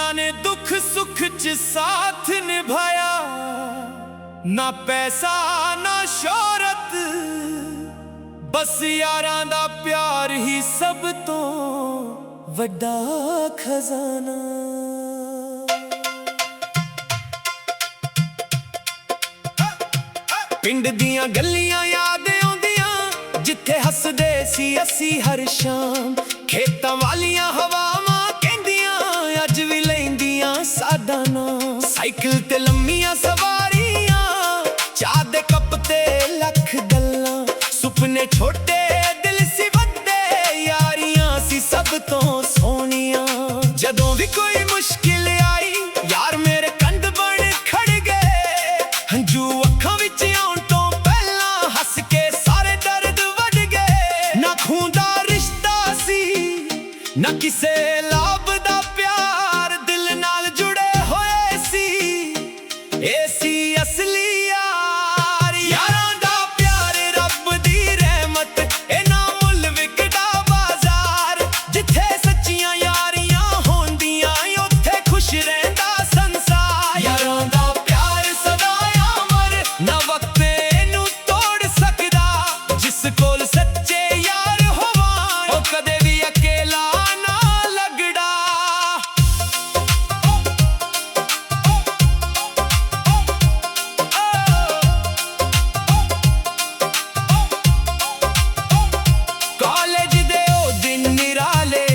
जिन्हां ने दुख सुख च साथ निभाया, ना पैसा ना शोहरत, बस यारां दा प्यार ही सब तो वड्डा खजाना। पिंड दियां गलियां याद आउंदियां, जिथे हसदे सी असी हर शाम। खेतां वालियां हवावां कहंदियां, अज भी लैंदियां साडा नाम। साइकिल ते लम्मियां सवारियां, चाह दे कप ते लख गल्लां। सुपने छोटे दिल सी वड्डे, यारियां सी सब तो सोहणियां। जदों भी कोई मुश्किल आई, यार मेरे कंध बन खड़ गए। हंझू अखां विच आउण तो पहलां हस के सारे दर्द वड गए। ना खून दा रिश्ता सी ना किसे लाभ दा प्यार, दिल नाल जुड़े होए सी ए सी असली यार। यारां दा प्यार रब दी रहमत, ए ना मुल विकदा बाजार। जिथे सच्चियां यारियां होंदियां, उत्थे खुश रहिंदा संसार। यारां दा प्यार सदा अमर, ना वक्त इनू तोड़ सकदा। जिस कोल सच्चे यार होवां, ओ कदे भी अकेला ना लगदा। कॉलेज दे ओ दिन निराले,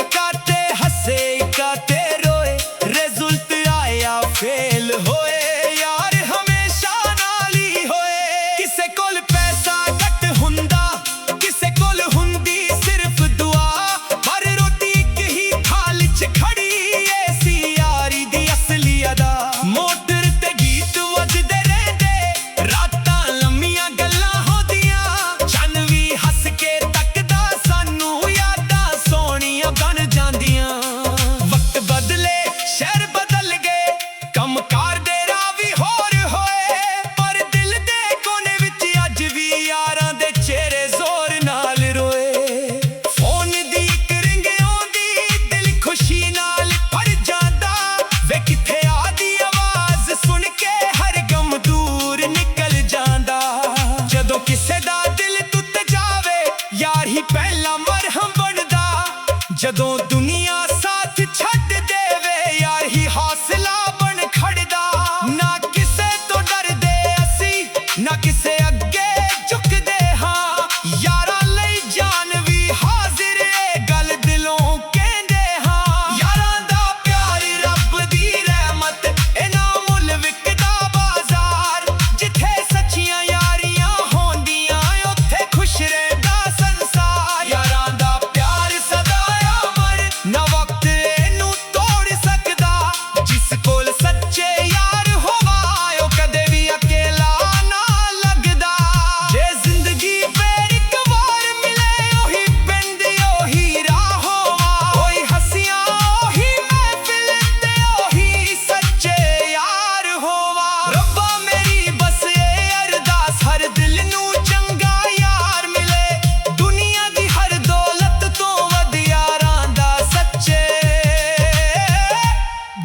इकाते हसे इकाते रोए। रिजल्ट आया फेल होए, यार हमेशा नाल ही होए। किसे कोल पैसा घट हुंदा, किसे कोल हुंदी सिर्फ दुआ। पर रोटी एक ही थाल च खड़ी, ए सी यारी दी असली अदा। मोटर ते गीत वजदे रहिंदे, रातां लम्मियां गल्लां होंदियां। चन्न भी हस के तकदा सानू, यादां सोहणियां बन जांदियां। वक्त बदले शहर बदल गए, कमकार दे राह भी होर होए। पर दिल दे कोने विच अज भी यारां दे चेहरे जोर नाल रोए। फोन दी इक रिंग आउंदी, दिल खुशी नाल भर जांदा। वे किथे आदी आवाज सुन के हर गम दूर निकल जांदा। जदों किसे दा दिल टुट जावे, यार ही पहला मरहम बनदा। जदों दुनिया साथ छड्ड देवे, यार ही हौसला बन खड़दा। ना किसे तो डरदे असी, ना किसे अगे झुकदे हां। यारां लई जान भी हाजिर, ए गल दिलों कहंदे हां। यारां दा प्यार रब दी रहमत, ए ना मुल विकदा बाजार। जिथे सच्चियां यारियां होंदियां, उत्थे खुश रहिंदा संसार। यारां दा प्यार सदा अमर, ना वक्त इनू तोड़ सकदा। जिस कोल सच्चे यार होवां, ओ कदे भी अकेला ना लगदा। जे जिंदगी फेर इक वार मिले, ओही पिंड ओही राह होवां। ओही हंसियां ओही महफिल ते ओही सच्चे यार होवां। रब्बा मेरी बस ए अरदास, हर दिल नू चंगा यार मिले। दुनिया दी हर दौलत तो वध यारां दा सच्चे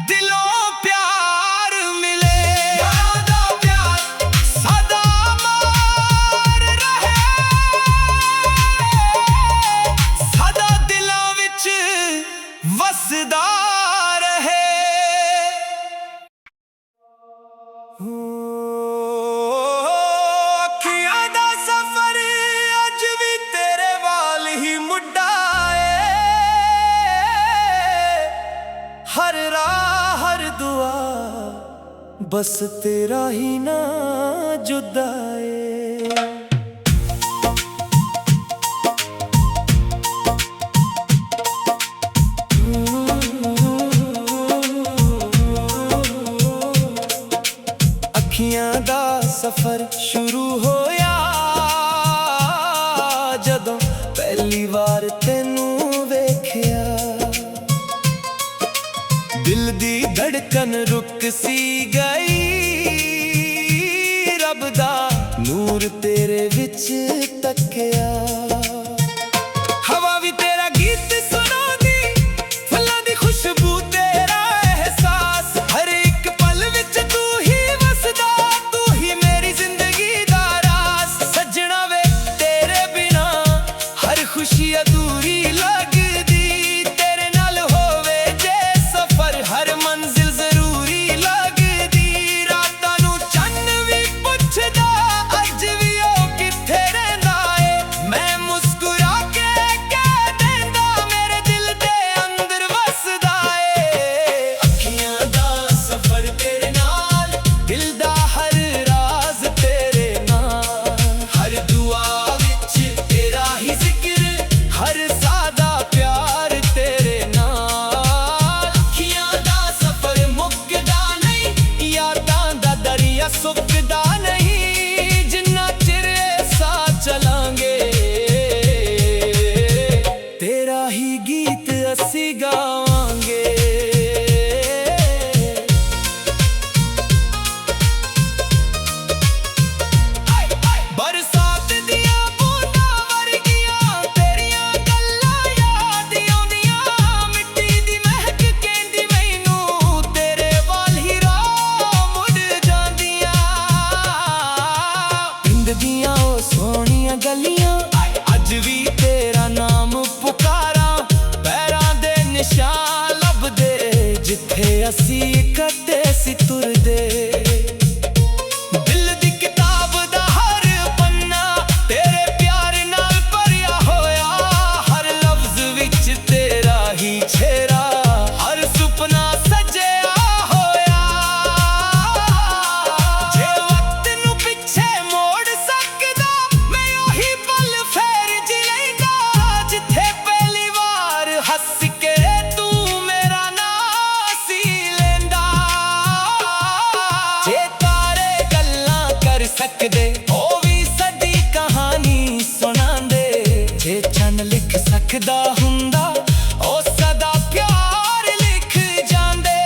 दिलों प्यार मिले। यारां दा प्यार सदा अमर रहे, सदा दिलां विच वसदा रहे। अखियां दा सफर अज भी तेरे वाल ही मुड्डा ए। हर राह हर दुआ बस तेरा ही ना जुदा ए। अखियां दा सफर शुरू होया, जदों पहली वार तैनू वेख्या। दिल दी धड़कन रुक सी गई, रब दा नूर तेरे विच तकिया। हवा भी तेरा गीत सुनांदी, फुल्लां दी खुशबू तेरा सकदे ओ भी सदी कहानी सुनांदे जे चन लिख सकदा हुंदा ओ सदा प्यार लिख जांदे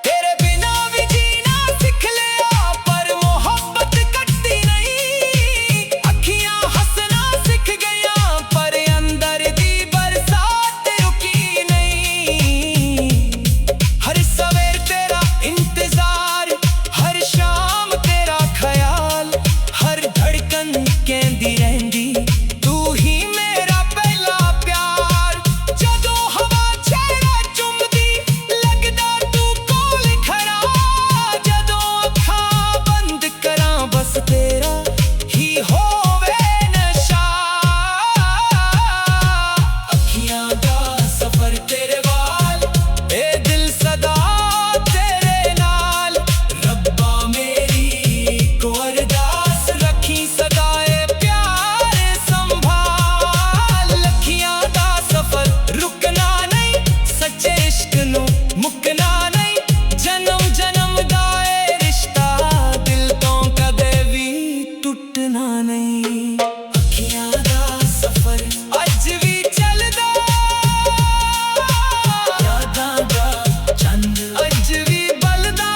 तेरे बिना भी जीना सिख लिया पर मोहब्बत कटदी नहीं अखियां हंसना सिख गया पर अंदर दी बरसात रुकी नहीं हर सवेर तेरा इंतजार हर शाम तेरा ख्याल हर धड़कन कहंदी रहंदी तू ही मेरा पहला प्यार जदों हवा चेहरा चुमदी लगदा तू कोल खड़ा जदों अखां बंद करां बस तेरा ही होवे नशा अखियां दा सफर तेरे वाल ए दिल सदा तेरे नाल रब्बा मेरी को अरदास रखी सदा ए प्यार संभाल लखियां दा सफर रुकना नहीं सच्चे इश्क नू मुकना नहीं जन्म जन्म दा ए रिश्ता दिल तो कदे भी टुटना नहीं अखियां दा सफर अज भी चलदा यादां दा चंद अज भी बलदा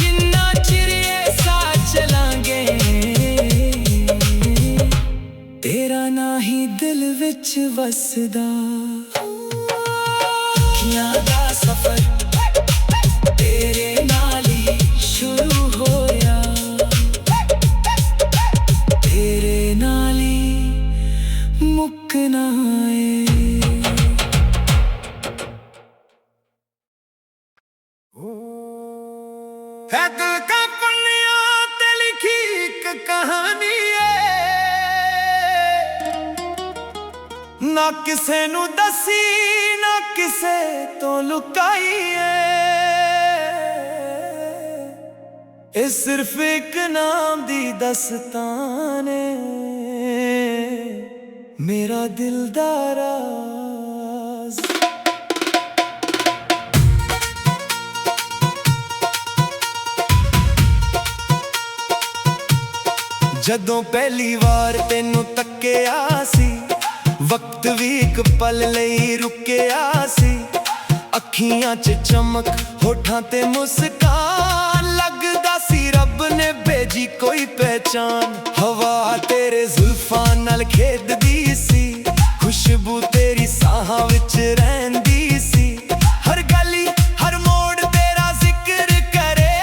जिन्ना चिर ये साथ चलांगे तेरा ना ही दिल विच वसदा अखियां दा सफर तेरे नाल ही शुरू होया तेरे नाल ही मुकना है दिल का पन्निया ते लिखी एक कहानी है ना किसे नू दसी ना किसे तो लुकाई है ये सिर्फ एक नाम दी दस्तान है मेरा दिल दा राज जदों पहली वार तेनू तक्किया सी वक्त भी एक पल लई रुकिया सी अखियां च चमक होठां ते मुस्कान लगदा सी रब ने भेजी कोई पहचान हवा तेरे जुल्फां नाल खेददी सी खुशबू तेरी साहां विच रहंदी सी हर गली हर मोड़ तेरा जिक्र करे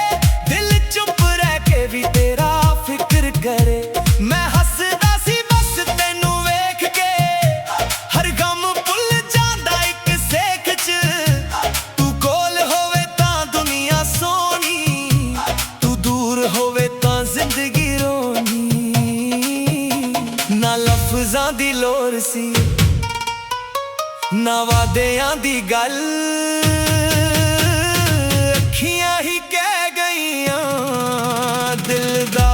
दिल चुप रह के भी तेरा फिक्र करे मैं हसदा सी बस तेनू वेख के हर गम भुल जांदा एक सेक च तू कोल होवे तां दुनिया सोनी तू दूर होवे तां जिंदगी रोनी ना लफ्ज़ां दी लोड़ सी ना वादियां दी गल अखियां ही कह गईयां दिल दा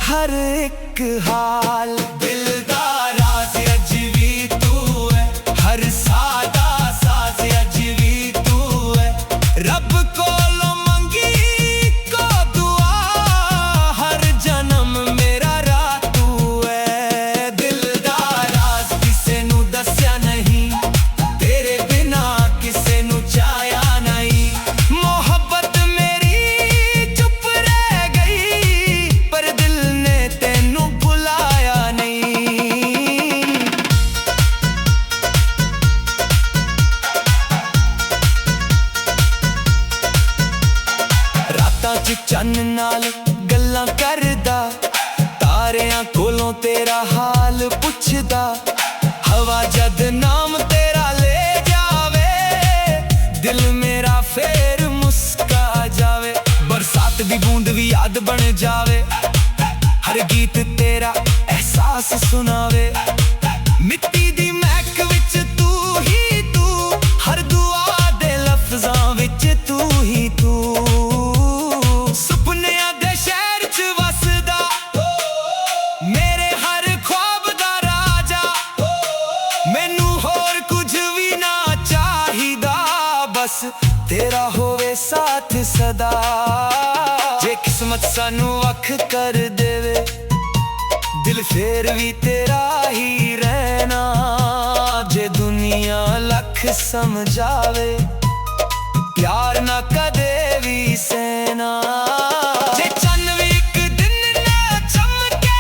हर एक हाल दिल दा राज अज भी तू है हर सादा साज अज भी तू है रब कोलों मंगी को दुआ हर जन्म मेरा राह तू है दिल दा राज किसे नू दस्या नहीं तेरे बिना किसे नू चाया नहीं मोहब्बत मेरी चुप रह गई पर दिल ने तेनू भुलाया नहीं रातां च चन्न नाल गल्लां करदा तारियां कोलों तेरा हाल पुछदा हवा जद नाम तेरा ले जावे दिल मेरा फेर मुस्का जावे बरसात दी बूंद भी याद बन जावे हर गीत तेरा एहसास सुनावे मिट्टी दी महक विच तू ही तू हर दुआ दे लफ्ज़ां विच तू ही तू सुपनियां दे शहर च वसदा मेरे हर ख्वाब दा राजा मैनू होर कुछ भी ना चाहिदा बस तेरा होवे साथ सदा जे किस्मत किस्मत सानू वख कर देवे, दिल फेर भी तेरा ही रहना। जे दुनिया लख समझावे, प्यार ना कदे भी सहना। जे चन्न भी एक दिन ना चमके,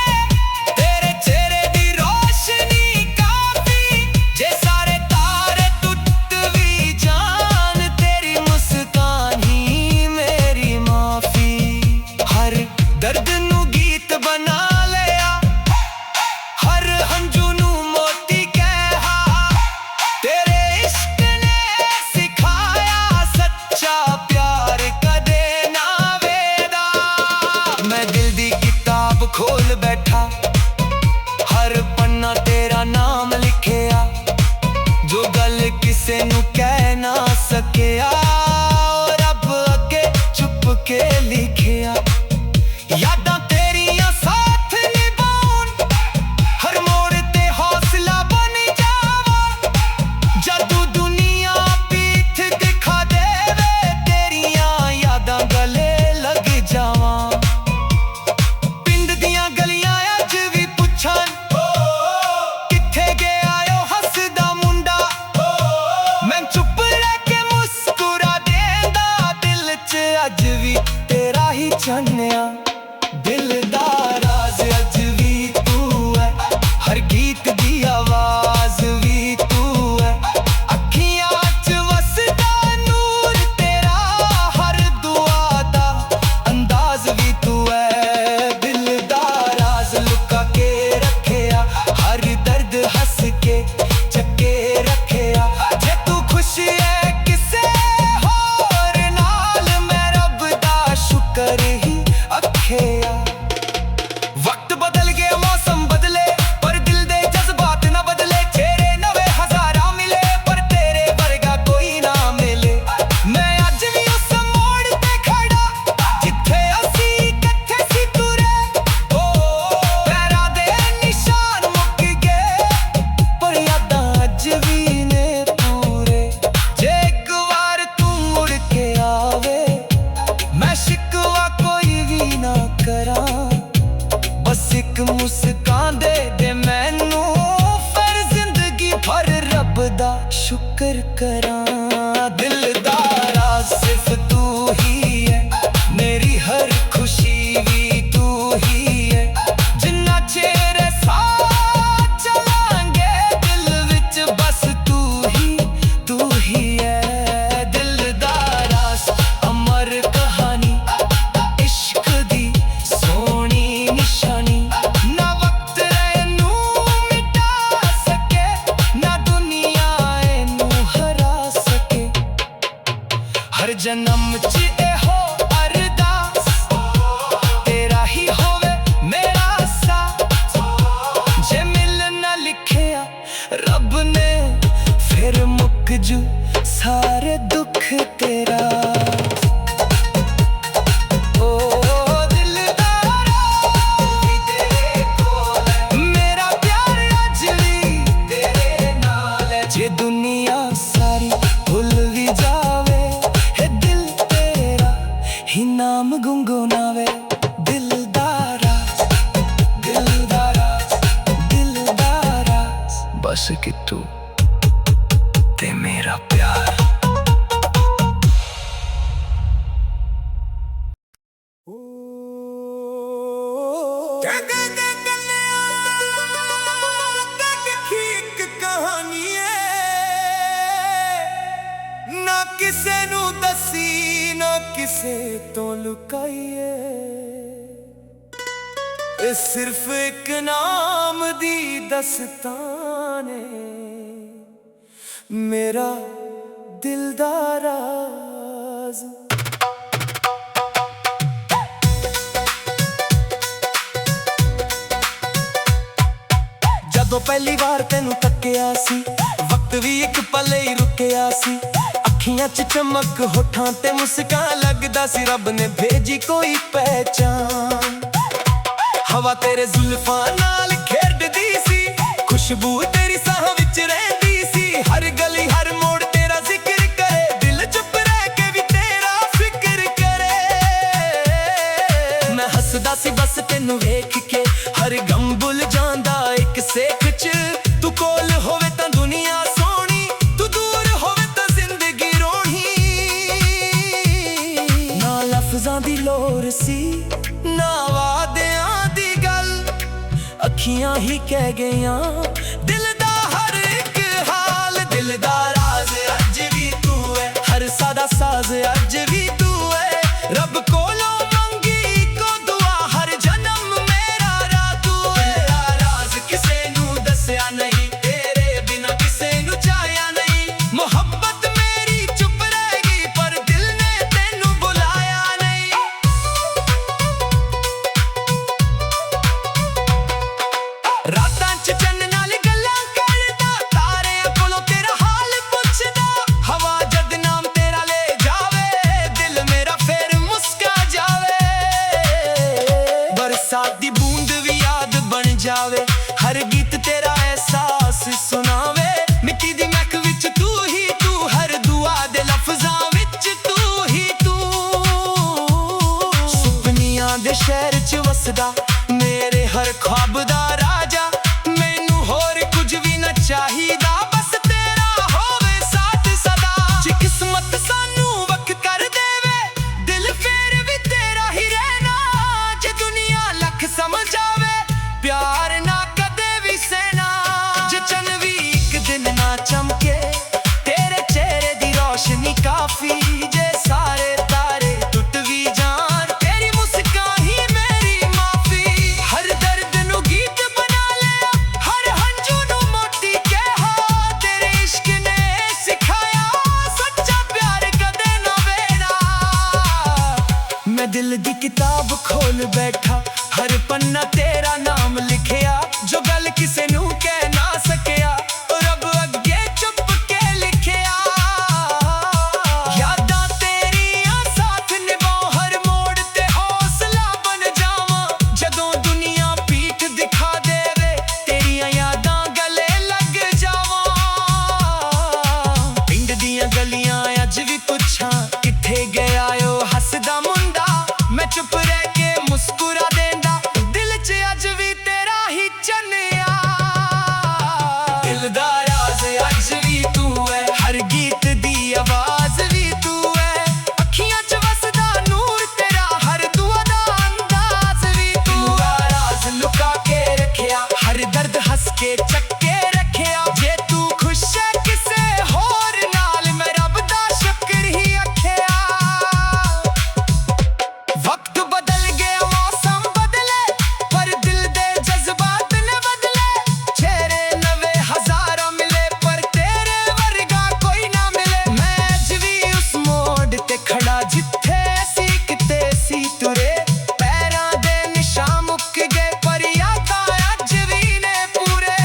तेरे चेहरे दी रोशनी काफी। जे सारे तारे टूट भी जान, तेरी मुस्कान ही मेरी माफी। हर दर्द नू गीत बना लिया, हर हंजू नू मोती कहा। तेरे इश्क ने सिखाया सच्चा प्यार कदे ना वेदा। मैं दिल दी किताब खोल बैठा, हर पन्ना तेरा नाम लिखिया। जो गल किसे नू कह ना सकिया, रब अगे चुप के लिखिया। यादां तेरियां साथ निभाउन, हर मोड़ ते हौसला बन जावा। जदू दुनिया पीठ दिखा देवे, तेरियां यादां गले लग जावा। पिंड दियां गलियां अज भी पुछन, किथे गया ओ हसदा मुंडा। मैं चुप रह के मुस्कुरा देंदा, दिल च अज भी तेरा ही चाहनिया। दिल दा राज अज भी तू है, हर गीत दी आवाज भी तू है। अखियां च वसदा नूर तेरा, हर दुआ दा अंदाज भी तू है। दिल दा राज लुका के रखिया, हर दर्द हंस के चके रखिया। जे तू खुश है किसे होर नाल, मैं रब दा शुक्र ही अखिया। वक्त बदल गया मौसम बदले, पर दिल दे जज्बात ना बदले। चेहरे नवे हजारा मिले, पर तेरे वर्गा कोई ना मिले। मैं अज भी उस मोड़ ते खड़ा, जिथे असी कट्ठे सी तुरे। पैरां दे निशान मुक गए, पर यादां अज भी ने पूरे। जे एक बार तू मुड़ के आवे, मैं शिकवा कोई भी ना करा। बस एक मुस्कान दे मैनू, फिर जिंदगी भर रब दा शुक्र करा। दिल दा राज सिर्फ तू ही है, मेरी हर खुशी भी तू ही है। जिन्ना चेर साथ चलांगे, दिल विच बस तू ही है। दिल दा राज अमर कहानी, इश्क दी सोहनी निशानी। ना वक्त एनू मिटा सके, ना दुनिया एनू हरा सके। हर जन्म च एहो अरदास, तेरा ही होवे मेरा साथ। जे मिल ना लिखिया रब ने, फिर मुक जू सारे दुख तेरा। ओ दिलदारा, मेरा प्यार अज भी तेरे नाल है। जे दुनिया सारी भुल भी जावे, हे दिल तेरा ही नाम गुनगुनावे। दिलदारा, दिलदारा, दिलदारा, बस कि तू ते मेरा प्यार। ना किसे नू दसी, ना किसे तो लुकाइए। ਇਹ ਸਿਰਫ ਇੱਕ ਨਾਮ ਦੀ ਦਸਤਾਨੇ, ਮੇਰਾ ਦਿਲ ਦਾ ਰਾਜ਼। ਜਦੋਂ ਪਹਿਲੀ ਵਾਰ ਤੈਨੂੰ ਤੱਕਿਆ ਸੀ, ਵਕਤ ਵੀ ਇੱਕ ਪਲ ਹੀ ਰੁਕਿਆ ਸੀ। ਅੱਖੀਆਂ 'ਚ ਚਮਕ, ਹੋਠਾਂ ਤੇ ਮੁਸਕਾਨ, ਲੱਗਦਾ ਸੀ ਰੱਬ ਨੇ ਭੇਜੀ ਕੋਈ ਪਹਿਚਾਨ। ਹਵਾ ਤੇਰੇ ਜ਼ੁਲਫਾਂ ਨਾਲ ਖੇਡਦੀ ਸੀ, ਖੁਸ਼ਬੂ ਤੇਰੀ ਸਾਹ ਵਿੱਚ ਰਹਿੰਦੀ ਸੀ। ਹਰ ਗਲੀ ਹਰ ਮੋੜ ਤੇਰਾ ਜ਼ਿਕਰ ਕਰੇ, ਦਿਲ ਚੁੱਪ ਰਹਿ ਕੇ ਵੀ ਤੇਰਾ ਫਿਕਰ ਕਰੇ। ਲੱਗਦਾ ਸੀ ਬਸ ਤੈਨੂੰ ਵੇਖ ਕੇ ਹਰ ਗਮ ਭੁੱਲ ਜਾਂਦਾ ਇੱਕ ਸੇਖ ਚ ਤੂੰ ਕੋਲ ਹੋਵੇ ਤਾਂ ਦੁਨੀਆ ਸੋਹਣੀ ਤੂੰ ਦੂਰ ਹੋਵੇ ਤਾਂ ਜ਼ਿੰਦਗੀ ਰੋਣੀ ਨਾ ਲਫ਼ਜ਼ਾਂ ਦੀ ਲੋੜ ਸੀ ਨਾ ਵਾਅਦਿਆਂ ਦੀ ਗੱਲ ਅੱਖੀਆਂ ਹੀ ਕਹਿ ਗਈਆਂ ਦਿਲ ਦਾ ਹਰ ਇੱਕ ਹਾਲ ਦਿਲ ਦਾ ਰਾਜ਼ ਅੱਜ ਵੀ ਤੂੰ ਹੈ ਹਰ ਸਾਦਾ ਸਾਜ਼ ਅੱਜ ਵੀ ਤੂੰ ਹੈ ਰੱਬ ਕੋਲੋਂ ਮੰਗੀ ਇੱਕੋ ਦੁਆ ਹਰ ਜਨਮ ਮੇਰਾ ਰਾਹ ਤੂੰ ਹੈ ਤੇਰਾ ਰਾਜ਼ ਕਿਸੇ ਨੂੰ ਦੱਸਿਆ ਨਹੀਂ ਤੇਰੇ ਬਿਨਾਂ ਕਿਸੇ ਨੂੰ ਚਾਹਿਆ ਨਹੀਂ ਮੁਹੱਬਤ ਮੇਰੀ ਚੁੱਪ ਰਹਿ ਗਈ ਪਰ ਦਿਲ ਨੇ ਤੈਨੂੰ ਬੁਲਾਇਆ ਨਹੀਂ ਰਾਤਾਂ ਚ ਚੰਨ ਨਾਲ ਗੱਲਾਂ ਕਰਦਾ ਤਾਰਿਆਂ ਕੋਲੋਂ ਤੇਰਾ ਹਾਲ ਪੁੱਛਦਾ ਹਵਾ ਜਦ ਨਾਮ ਤੇਰਾ ਲੈ ਜਾਵੇ ਦਿਲ ਮੇਰਾ ਫੇਰ ਮੁਸਕਾ ਜਾਵੇ ਬਰਸਾਤ ਦੀ ਬੂੰਦ ਵੀ ਯਾਦ ਬਣ ਜਾਵੇ ਹਰ ਗੀਤ ਤੇਰਾ ਅਹਿਸਾਸ ਸੁਣਾਵੇ ਮਿੱਟੀ ਦੀ ਮਹਿਕ ਵਿੱਚ ਤੂੰ ਹੀ ਤੂੰ ਹਰ ਦੁਆ ਦੇ ਲਫ਼ਜ਼ਾਂ ਵਿੱਚ ਤੂੰ ਹੀ ਤੂੰ ਸੁਪਨਿਆਂ ਦੇ ਸ਼ਹਿਰ ਚ ਵਸਦਾ ਮੇਰੇ ਹਰ ख्वाब ਦਾ ਰਾਜਾ ਮੈਨੂੰ ਹੋਰ ਕੁਝ ਵੀ ਨਾ ਚਾਹੀਦਾ ਬਸ ਤੇਰਾ ਹੋਵੇ ਸਾਥ ਸਦਾ ਜੇ ਕਿਸਮਤ ਸਾਨੂੰ ਵਕ ਕਰ ਦੇਵੇ ਦਿਲ ਫੇਰ ਵੀ ਤੇਰਾ ਹੀ ਰਹਿਣਾ ਜੇ ਦੁਨੀਆ ਲੱਖ ਸਮਝ ਜਾਵੇ ਪਿਆਰ ਨਾ ਕਦੇ ਵੀ ਸਹਿਣਾ ਜੇ ਚੰਨ ਵੀ ਇੱਕ ਦਿਨ ਨਾ ਚਮਕੇ ਤੇਰੇ ਚਿਹਰੇ ਦੀ ਰੋਸ਼ਨੀ ਕਾਫੀ ਜੇ ਸਾਰੇ ਤਾਰੇ ਟੁੱਟ ਵੀ ਜਾਣ ਤੇਰੀ ਮੁਸਕਾਨ ਹੀ ਮੇਰੀ ਮਾਫੀ ਹਰ ਦਰਦ ਨੂੰ ਗੀਤ ਬਣਾ ਲਿਆ ਹਰ ਹੰਝੂ ਨੂੰ ਮੋਤੀ ਕਿਹਾ ਤੇਰੇ ਇਸ਼ਕ ਨੇ ਸਿਖਾਇਆ ਸੱਚਾ ਪਿਆਰ ਕਦੇ ਨਾ ਵੇਣਾ ਮੈਂ ਦਿਲ ਦੀ ਕਿਤਾਬ ਖੋਲ ਬੈਠਾ ਹਰ ਪੰਨਾ ਤੇਰਾ ਨਾਮ ਲਿਖਿਆ ਜੋ ਗੱਲ ਕਿਸੇ ਨੂੰ ਕਹਿ ਨਾ ਸਕਿਆ ਰੱਬ ਅੱਗੇ ਚੁੱਪ ਕੇ ਲਿਖਿਆ ਯਾਦਾਂ ਤੇਰੀਆਂ ਸਾਥ ਨਿਭਾਉ ਹਰ ਮੋੜ ਤੇ ਹੌਸਲਾ ਬਣ ਜਾਵਾਂ ਜਦੋਂ ਦੁਨੀਆ ਪੀਠ ਦਿਖਾ ਦੇਵੇ ਤੇਰੀਆਂ ਯਾਦਾਂ ਗਲੇ ਲੱਗ ਜਾਵਾਂ ਪਿੰਡ ਦੀਆਂ ਗਲੀਆਂ ਅੱਜ ਵੀ ਪੁੱਛਾਂ ਕਿੱਥੇ ਗਿਆ ਓ ਹੱਸਦਾ ਮੁੰਡਾ ਮੈਂ ਚੁੱਪ ਰਹਿ ਕੇ ਮੁਸਕਰਾ ਦੇਂਦਾ ਦਿਲ 'ਚ ਅੱਜ ਵੀ ਤੇਰਾ ਹੀ ਚੰਨਿਆ ਦਿਲ ਦਾ ਰਾਜ਼ ਅੱਜ ਵੀ ਤੂੰ ਹੈ ਹਰ ਗੀਤ ਦੀ ਆਵਾਜ਼ ਵੀ ਤੂੰ ਹੈ ਅੱਖੀਆਂ 'ਚ ਵਸਦਾ ਨੂਰ ਤੇਰਾ ਹਰ ਦੁਆ ਦਾ ਅੰਦਾਜ਼ ਵੀ ਤੂੰ ਹੈ ਰਾਜ਼ ਲੁਕਾ ਕੇ ਰੱਖਿਆ ਹਰ ਦਰਦ ਹੱਸ ਕੇ ਚੱਕ ਕੇ ਰੱਖਿਆ ਜੇ ਤੂੰ ਖੁਸ਼ ਹੈ ਕਿਸੇ ਹੋਰ ਨਾਲ ਮੈਂ ਰੱਬ ਦਾ ਸ਼ੁਕਰ ਹੀ ਆਖਿਆ ਵਕਤ ਬਦਲ ਗਿਆ ਮੌਸਮ ਬਦਲੇ ਪਰ ਦਿਲ ਦੇ ਜਜ਼ਬਾਤ ਨੇ ਬਦਲੇ ਚਿਹਰੇ ਨਵੇਂ ਹਜ਼ਾਰਾਂ ਮਿਲੇ ਪਰ ਤੇਰੇ ਵਰਗਾ ਕੋਈ ਨਾ ਮਿਲੇ ਮੈਂ ਅੱਜ ਵੀ ਉਸ ਮੋੜ ਤੇ ਖੜਾ ਜਿੱਥੇ ਸੀ ਕਿਤੇ ਸੀ ਤੁਰੇ ਪੈਰਾਂ ਦੇ ਨਿਸ਼ਾਨ ਮੁੱਕ ਗਏ ਪਰ ਯਾਦਾਂ ਅੱਜ ਵੀ ਨੇ ਪੂਰੇ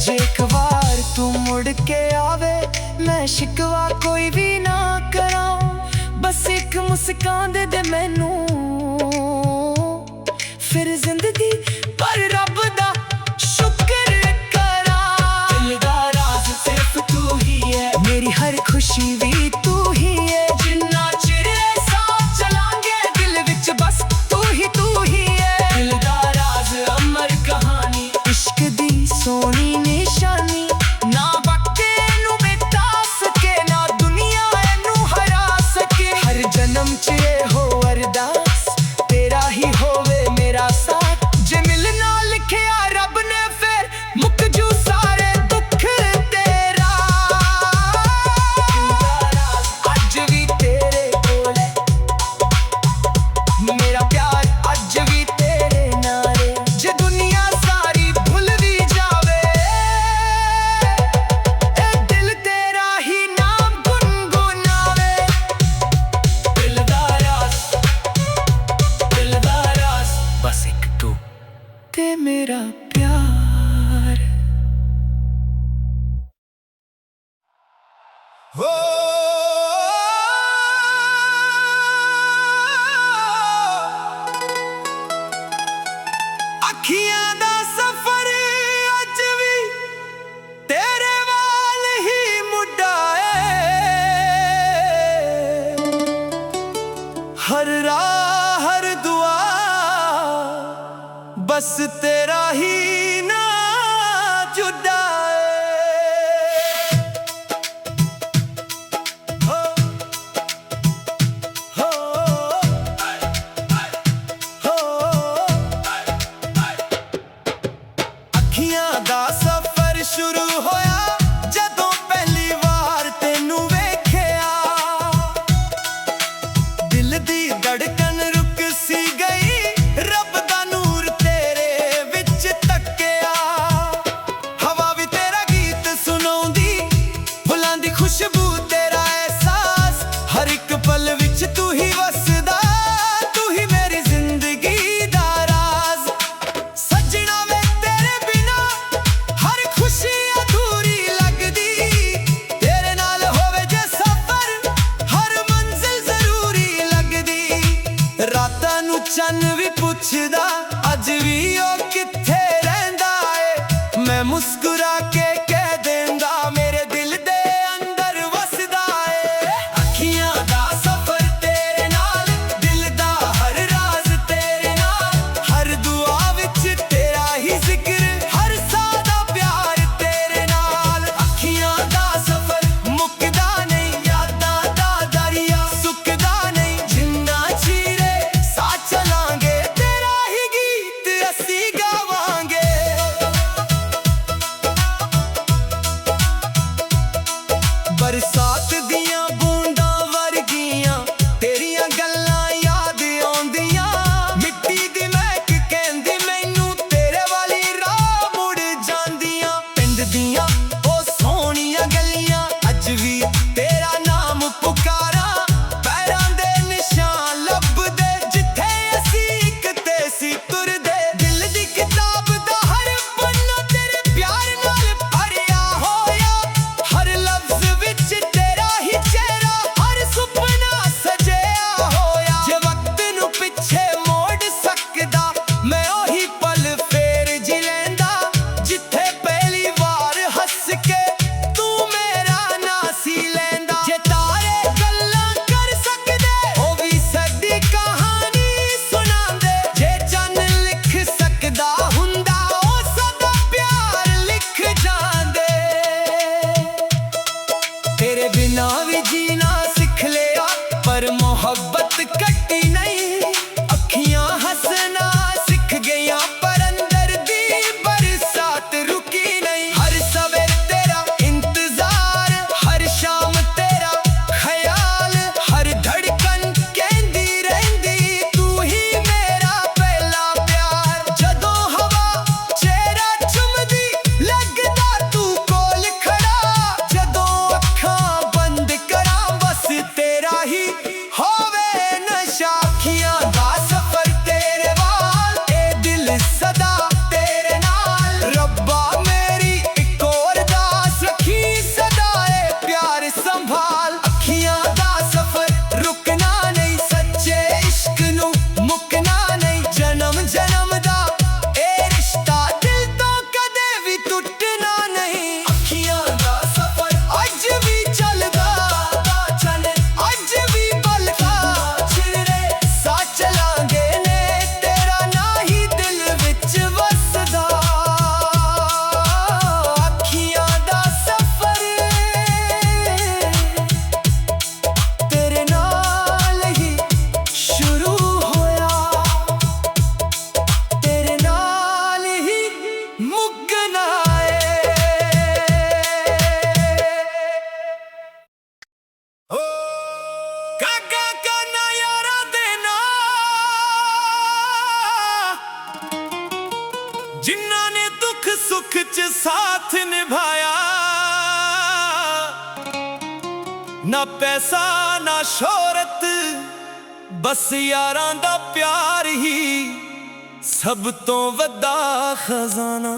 ਜੇ ਇੱਕ ਵਾਰ ਤੂੰ ਮੁੜ ਕੇ ਆਵੇ ਮੈਂ ਸ਼ਿਕਵਾ ਕੋਈ ਵੀ ਨਾ ਕਰਾਂ ਬਸ ਇੱਕ ਮੁਸਕਾਨ ਦੇ ਮੈਨੂੰ ਫਿਰ ਜ਼ਿੰਦਗੀ ਪਰ ਰੱਬ ਦਾ ਸ਼ੁਕਰ ਕਰਾਂ ਦਿਲ ਦਾ ਰਾਜ਼ ਸਿਰਫ ਤੂੰ ਹੀ ਹੈ ਮੇਰੀ ਹਰ ਖੁਸ਼ੀ ਵੀ ਤੂੰ ਹੀ ਹੈ ਜਿੰਨਾ ਚਿਰ ਸਾਥ ਚਲਾਂਗੇ ਦਿਲ ਵਿੱਚ ਬਸ ਤੂੰ ਹੀ ਹੈ ਦਿਲ ਦਾ ਰਾਜ਼ ਅਮਰ ਕਹਾਣੀ ਇਸ਼ਕ ਦੀ ਸੋਹਣੀ ਨਿਸ਼ਾਨੀ ਨਾ ਵਕਤ ਨੂੰ ਮਿਟਾ ਸਕੇ ਨਾ ਦੁਨੀਆ ਇਹਨੂੰ ਹਰਾ ਸਕੇ ਹਰ ਜਨਮ 'ਚ ਇਹੋ ਅਰਦਾਸ ਤੇਰਾ ਹੀ ਹੋਵੇ ਮੇਰਾ ਸਾਥ ਜੇ ਮਿਲਣਾ ਲਿਖਿਆ ਰੱਬ ਨੇ ਫਿਰ ਮੁੱਕ ਜੂ ਸਾਰੇ ਦੁੱਖ ਤੇਰਾ ਅੱਜ ਵੀ ਤੇਰੇ ਕੋਲ ਹੈ ਮੇਰਾ ਪਿਆਰ ਅੱਜ ਵੀ ਤੇਰੇ ਨਾਲ ਹੈ ਜੇ ਦੁਨੀਆ ਸਾਰੀ ਭੁੱਲ ਵੀ ਜਾਵੇ ਇਹ ਦਿਲ ਤੇਰਾ ਹੀ ਨਾਮ ਗੁਨਗੁਨਾਵੇ ਦਿਲ ਦਾ ਰਾਜ਼ ਬਸ ਇੱਕ ਤੂੰ ਤੇ ਮੇਰਾ ਪਿਆਰ ਹੋ ਅੱਖੀਆਂ ਦਾ ਸਫ਼ਰ ਅੱਜ ਵੀ ਤੇਰੇ ਵੱਲ ਹੀ ਮੁੱਢਾ ਏ ਹਰ ਰਾਹ ਹਰ बस तेरा ही ना जुदाए। हो हो हो अखियां दा सफर शुरू होया जदों पहली वार तेनू वेखिया। दिल दी धड़कन रुक सी गई, रब दा नूर तेरे विच तक्किया। हवा भी तेरा गीत सुनाउंदी, फुलां दी खुशबू तेरा एहसास, हर एक पल विच तू ही वसदा, तू ही मेरी जिंदगी दा राज। सजना वे तेरे बिना हर खुशी अधूरी लगदी, तेरे नाल होवे जे सफर हर मंजिल जरूरी लगदी। रातां नू चन्न भी पुछदा अज भी ओ किथे रहिंदा ए, मैं मुस्कुरा के कह देंदा मेरे दिल दे अंदर वसदा ए। अखियां दा सफर तेरे नाल, दिल दा हर राज तेरे नाल, हर दुआ विच तेरा ही जिक्र, हर सादा प्यार तेरे नाल। अखियां दा सफर मुकदा नहीं, यादां दा दरिया सुकदा नहीं, जिन्ना चीरे सा चलांगे तेरा ही गीत असी गावांगे। बरसात दियां बूंदां वर्गियां तेरियां गल्लां याद आउंदियां, मिट्टी दी महक कहंदी मैनू तेरे वाली राह मुड़ जांदियां। पिंड दियां ओ सोहणियां गलियां अज भी तेरा नाम पुकारा, पैरां दे निशान लभदे जिथे असी इक ते सी तुरदे। दिल दी किताब दा हर पन्ना तेरे प्यार नाल भरिया होया, हर लफ्ज विच तेरा ही चेहरा, हर सुपना सजिया होया। जे वक्त नू पिछे मोड़ सकदा मैं ओही पल फेर जी लैंदा, जिथे पहली वार हस के तू मेरा ना सी लैंदा। जे तारे गल्लां कर सकदे ओ भी सदी कहानी सुनांदे, जे चन्न लिख सकदा हुंदा ओ सदा प्यार लिख जांदे। तेरे बिना भी जीना सिख लिया पर मोहब्बत कट्टी नहीं, अखियां हंसना सिख गईयां पर अंदर दी बरसात रुकी नहीं। हर सवेर तेरा इंतजार, हर शाम तेरा ख्याल, हर धड़कन कहंदी रहिंदी तू ही मेरा पहला प्यार। जदों हवा चेहरा चुमदी लगदा तू कोल खड़ा, जदों अखां बंद करां बस तेरा ही होवे नशा। अखियां दा सफर तेरे वाल, ए दिल सदा तेरे नाल, रब्बा मेरी इक और दास रखी सदा ए प्यार संभाल। अखियां दा सफर रुकना नहीं, सच्चे इश्क नू मुकना नहीं, जन्म जन्म दा ए रिश्ता दिल तो कदे भी टुटना नहीं। अखियां दा सफर अज भी चलदा चले, अज भी बलका चिरे सा चलांगे ने, तेरा ना ही दिल विच वसदा। अखियां दा सफर तेरे नाल ही शुरू होया, तेरे नाल ही मुकना है। ओ काका काना यारा देना, जिन्ना ने दुख सुख च साथ निभाया, ना पैसा ना शोहरत बस यारां दा प्यार ही सब तो वड्डा खजाना।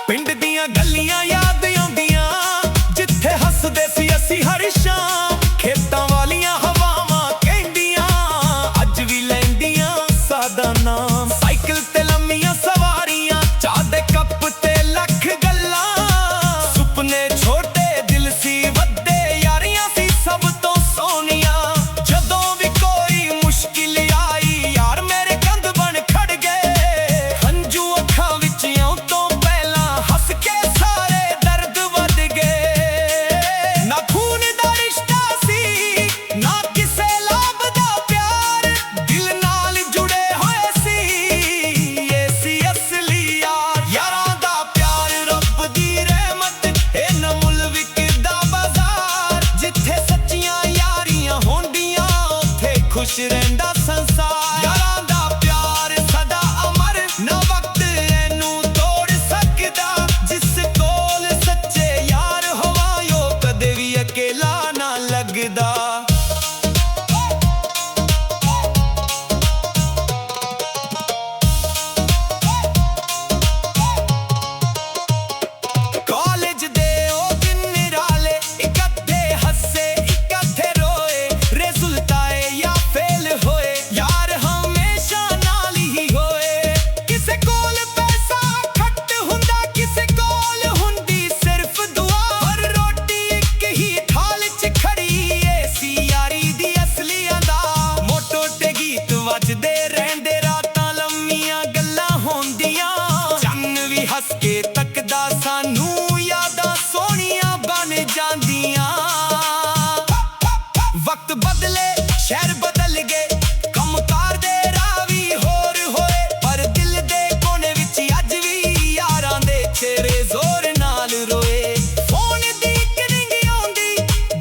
ਪਿੰਡ ਦੀਆਂ ਗਲੀਆਂ ਯਾਦ ਆਉਂਦੀਆਂ ਜਿੱਥੇ ਹੱਸਦੇ ਸੀ ਅਸੀਂ ਹਰ ਸ਼ਾਮ, ਖੇਤਾਂ ਵਾਲੀਆਂ ਹਵਾਵਾਂ ਕਹਿੰਦੀਆਂ ਅੱਜ ਵੀ ਲੈ खुश रहंदा संसार। यारां दा प्यार सदा अमर, ना वक्त एनू तोड़ सकदा। जिस कोल सच्चे यार होवां ओ कदे भी अकेला ना लगदा। कॉलेज दे ओ दिन निराले, इकट्ठे हस्से इकट्ठे रोए, रिजल्ट आए या फेल होए, यार हमेशा नाल ही होए। किसे कोल पैसा खट हुंदा, किसे कोल हुंदी सिर्फ दुआ, पर रोटी एक ही थाल च खड़ी ए सी यारी दी असली अदा। मोटो ते गीत वजदे रहिंदे, रातां लम्मियां गल्लां होंदियां, चन्न भी हस के तकदा सानू, यादां सोहणियां बन जांदियां। वक्त बदले शहर बदल गए, कमकार दे राह भी होर होए, पर दिल दे कोने विच अज भी यारां दे चेहरे जोर नाल रोए। फोन दी रिंग आउंदी,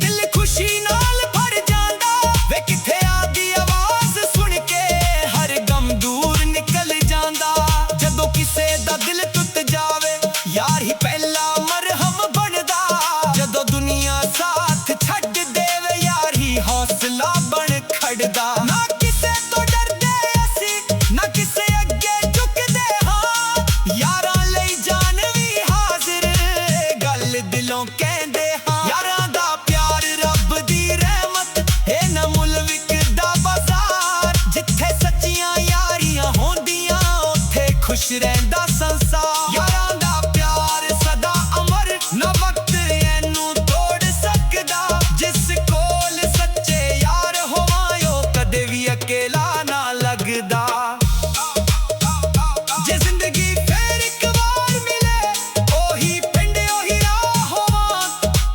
दिल खुशी नाल भर जांदा, वे किथे आदी आवाज सुन के हर गम दूर निकल जांदा। जदों किसे दा दिल टुट जावे, यार ही पहला मरहम बनदा। जदों दुनिया साथ छड्ड देवे, यार ही हौसला बन खड़दा। ना किसे तो डरदे असी, ना किसे अगे झुकदे हां, यारां लई जान भी हाजिर, गल दिलों कहंदे हां। यारां दा प्यार रब दी रहमत, ए ना मुल विकदा बाजार। जिथे सच्चियां यारियां होंदियां, उत्थे खुश रहंदा संसार। यारां दा प्यार सदा अमर, ना वक्त एनू तोड़ सकदा। जिस कोल सच्चे यार होवां ओ कदे भी अकेला ना लगदा। जे जिंदगी फेर इक बार मिले, ओही पिंड ओही राह होवां,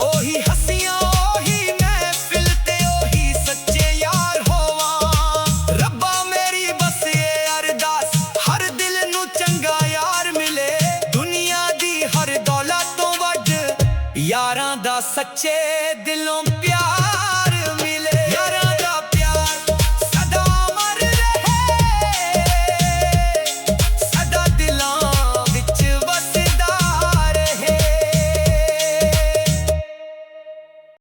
ओही हंसियां ओही महफिल ते ओही सच्चे यार होवां। रब्बा मेरी बस ये अरदास, हर दिल नू चंगा यार मिले। दुनिया दी हर दौलत तो वड, यारां दा सच्चे दिलों